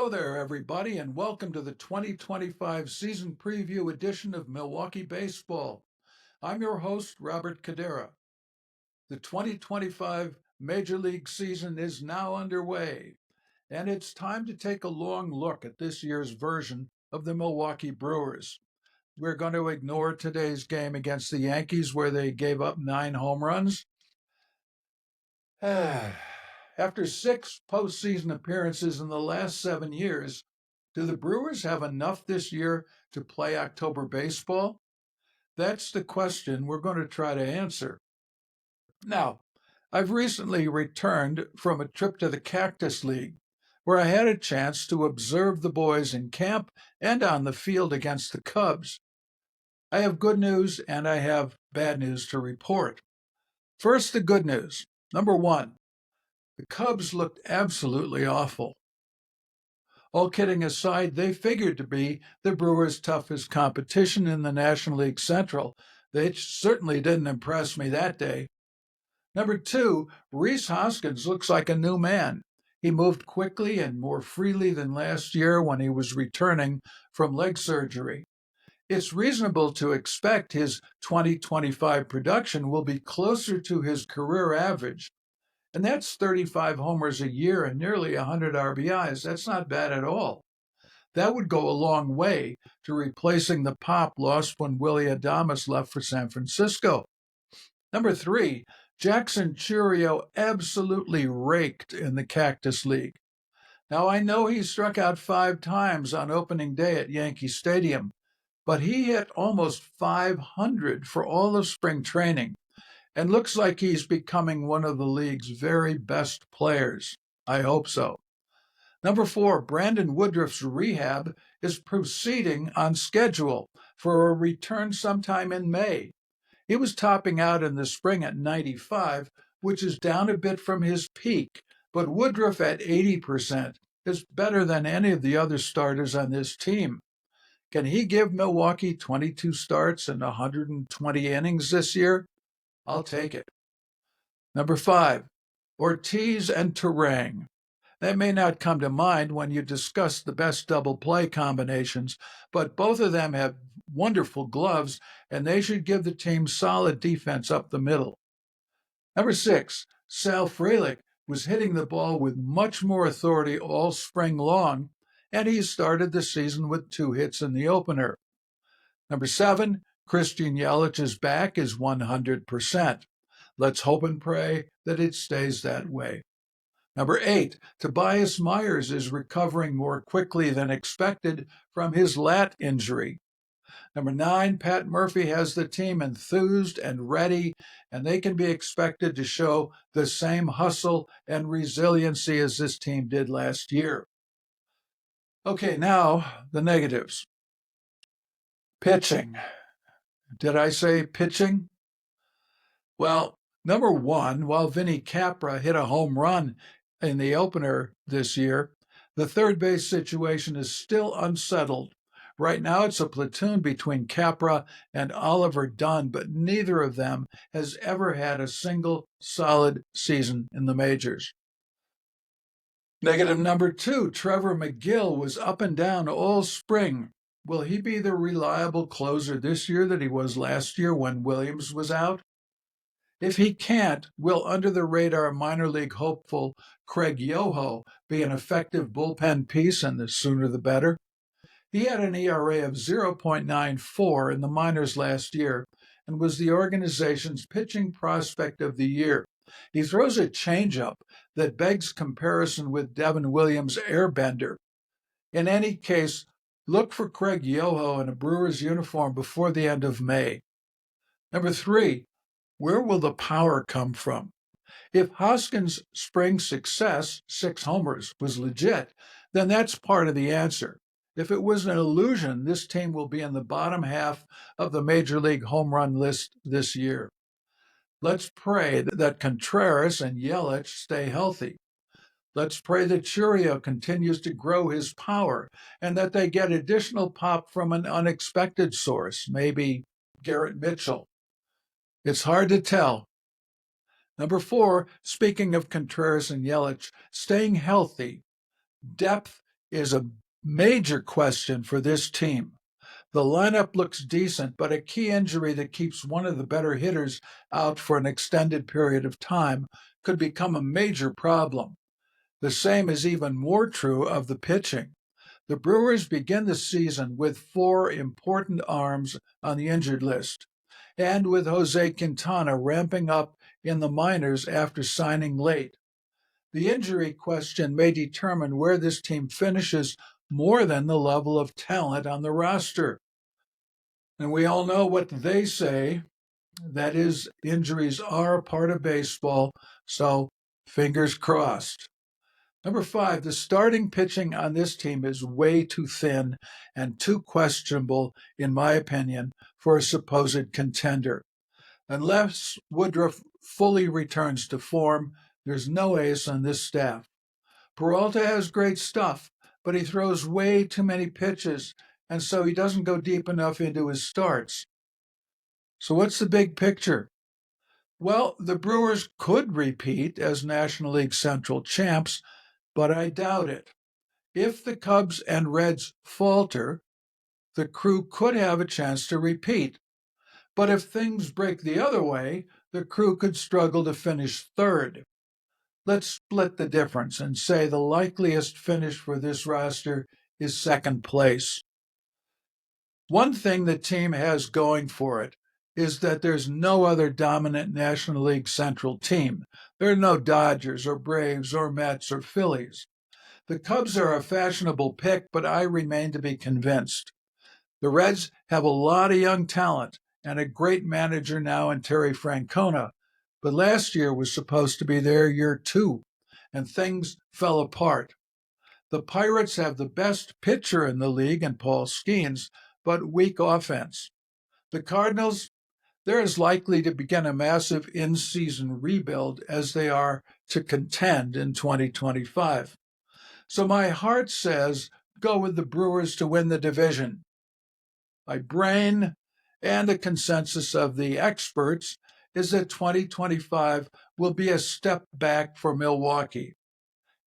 Hello there, everybody, and welcome to the 2025 season preview edition of Milwaukee Baseball. I'm your host, Robert Cadera. The 2025 Major League season is now underway, and it's time to take a long look at this year's version of the Milwaukee Brewers. We're going to ignore today's game against the Yankees, where they gave up 9 home runs. After 6 postseason appearances in the last 7 years, do the Brewers have enough this year to play October baseball? That's the question we're going to try to answer. Now, I've recently returned from a trip to the Cactus League, where I had a chance to observe the boys in camp and on the field against the Cubs. I have good news and I have bad news to report. First, the good news. Number 1, the Cubs looked absolutely awful. All kidding aside, they figured to be the Brewers' toughest competition in the National League Central. They certainly didn't impress me that day. Number 2, Rhys Hoskins looks like a new man. He moved quickly and more freely than last year when he was returning from leg surgery. It's reasonable to expect his 2025 production will be closer to his career average. And that's 35 homers a year and nearly 100 RBIs. That's not bad at all. That would go a long way to replacing the pop lost when Willie Adames left for San Francisco. Number 3, Jackson Chourio absolutely raked in the Cactus League. Now, I know he struck out 5 times on opening day at Yankee Stadium, but he hit almost 500 for all of spring training and looks like he's becoming one of the league's very best players. I hope so. Number 4, Brandon Woodruff's rehab is proceeding on schedule for a return sometime in May. He was topping out in the spring at 95, which is down a bit from his peak, but Woodruff at 80% is better than any of the other starters on this team. Can he give Milwaukee 22 starts and 120 innings this year? I'll take it. Number 5, Ortiz and Turang. That may not come to mind when you discuss the best double play combinations, but both of them have wonderful gloves, and they should give the team solid defense up the middle. Number 6, Sal Frelick was hitting the ball with much more authority all spring long, and he started the season with 2 hits in the opener. Number 7, Christian Yelich's back is 100%. Let's hope and pray that it stays that way. Number 8, Tobias Myers is recovering more quickly than expected from his lat injury. Number 9, Pat Murphy has the team enthused and ready, and they can be expected to show the same hustle and resiliency as this team did last year. Okay, now the negatives. Pitching. Did I say pitching? Well, number 1, while Vinny Capra hit a home run in the opener this year, the third base situation is still unsettled. Right now, it's a platoon between Capra and Oliver Dunn, but neither of them has ever had a single solid season in the majors. Negative number 2, Trevor McGill was up and down all spring. Will he be the reliable closer this year that he was last year when Williams was out? If he can't, will under-the-radar minor league hopeful Craig Yoho be an effective bullpen piece, and the sooner the better? He had an ERA of 0.94 in the minors last year and was the organization's pitching prospect of the year. He throws a changeup that begs comparison with Devin Williams' airbender. In any case, look for Craig Yoho in a Brewers uniform before the end of May. Number 3, where will the power come from? If Hoskins' spring success, 6 homers, was legit, then that's part of the answer. If it was an illusion, this team will be in the bottom half of the Major League home run list this year. Let's pray that Contreras and Yelich stay healthy. Let's pray that Chourio continues to grow his power and that they get additional pop from an unexpected source, maybe Garrett Mitchell. It's hard to tell. Number 4, speaking of Contreras and Yelich, staying healthy. Depth is a major question for this team. The lineup looks decent, but a key injury that keeps one of the better hitters out for an extended period of time could become a major problem. The same is even more true of the pitching. The Brewers begin the season with 4 important arms on the injured list, and with Jose Quintana ramping up in the minors after signing late. The injury question may determine where this team finishes more than the level of talent on the roster. And we all know what they say. That is, injuries are a part of baseball, so fingers crossed. Number 5, the starting pitching on this team is way too thin and too questionable, in my opinion, for a supposed contender. Unless Woodruff fully returns to form, there's no ace on this staff. Peralta has great stuff, but he throws way too many pitches, and so he doesn't go deep enough into his starts. So what's the big picture? Well, the Brewers could repeat as National League Central champs, but I doubt it. If the Cubs and Reds falter, the Crew could have a chance to repeat. But if things break the other way, the Crew could struggle to finish third. Let's split the difference and say the likeliest finish for this roster is second place. One thing the team has going for it is that there's no other dominant National League Central team. There are no Dodgers or Braves or Mets or Phillies. The Cubs are a fashionable pick, but I remain to be convinced. The Reds have a lot of young talent and a great manager now in Terry Francona, but last year was supposed to be their year too, and things fell apart. The Pirates have the best pitcher in the league in Paul Skeens, but weak offense. The Cardinals, they're as likely to begin a massive in-season rebuild as they are to contend in 2025. So my heart says go with the Brewers to win the division. My brain and the consensus of the experts is that 2025 will be a step back for Milwaukee.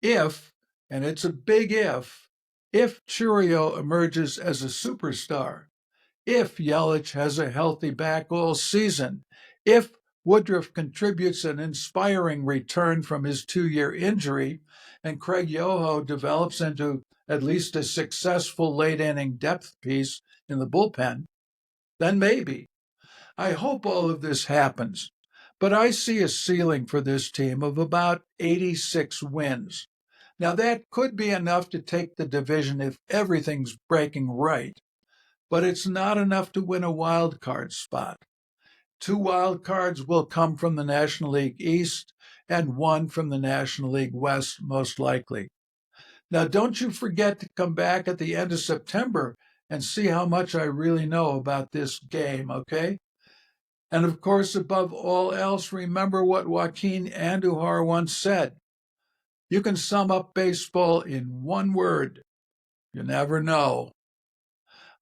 If, and it's a big if Churio emerges as a superstar, if Yelich has a healthy back all season, if Woodruff contributes an inspiring return from his 2-year injury, and Craig Yoho develops into at least a successful late-inning depth piece in the bullpen, then maybe. I hope all of this happens, but I see a ceiling for this team of about 86 wins. Now, that could be enough to take the division if everything's breaking right, but it's not enough to win a wild card spot. 2 wild cards will come from the National League East and 1 from the National League West, most likely. Now, don't you forget to come back at the end of September and see how much I really know about this game, okay? And of course, above all else, remember what Joaquin Andujar once said. You can sum up baseball in one word. You never know.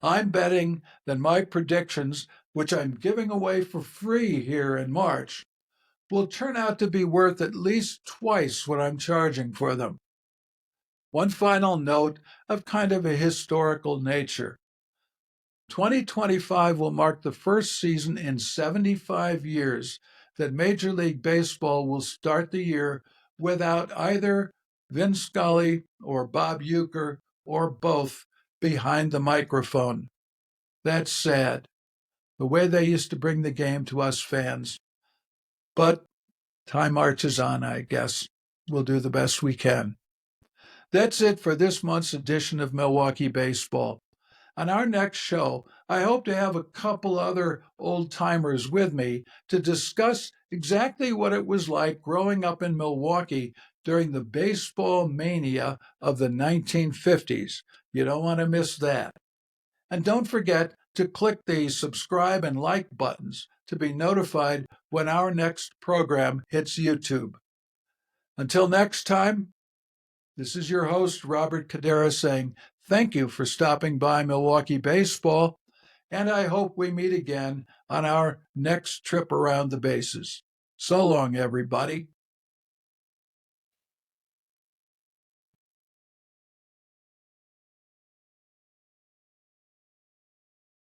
I'm betting that my predictions, which I'm giving away for free here in March, will turn out to be worth at least twice what I'm charging for them. One final note of kind of a historical nature. 2025 will mark the first season in 75 years that Major League Baseball will start the year without either Vin Scully or Bob Uecker or both behind the microphone. That's sad, the way they used to bring the game to us fans. But time marches on, I guess. We'll do the best we can. That's it for this month's edition of Milwaukee Baseball. On our next show, I hope to have a couple other old-timers with me to discuss exactly what it was like growing up in Milwaukee during the baseball mania of the 1950s. You don't want to miss that. And don't forget to click the subscribe and like buttons to be notified when our next program hits YouTube. Until next time, this is your host, Robert Cadera, saying thank you for stopping by Milwaukee Baseball, and I hope we meet again on our next trip around the bases. So long, everybody.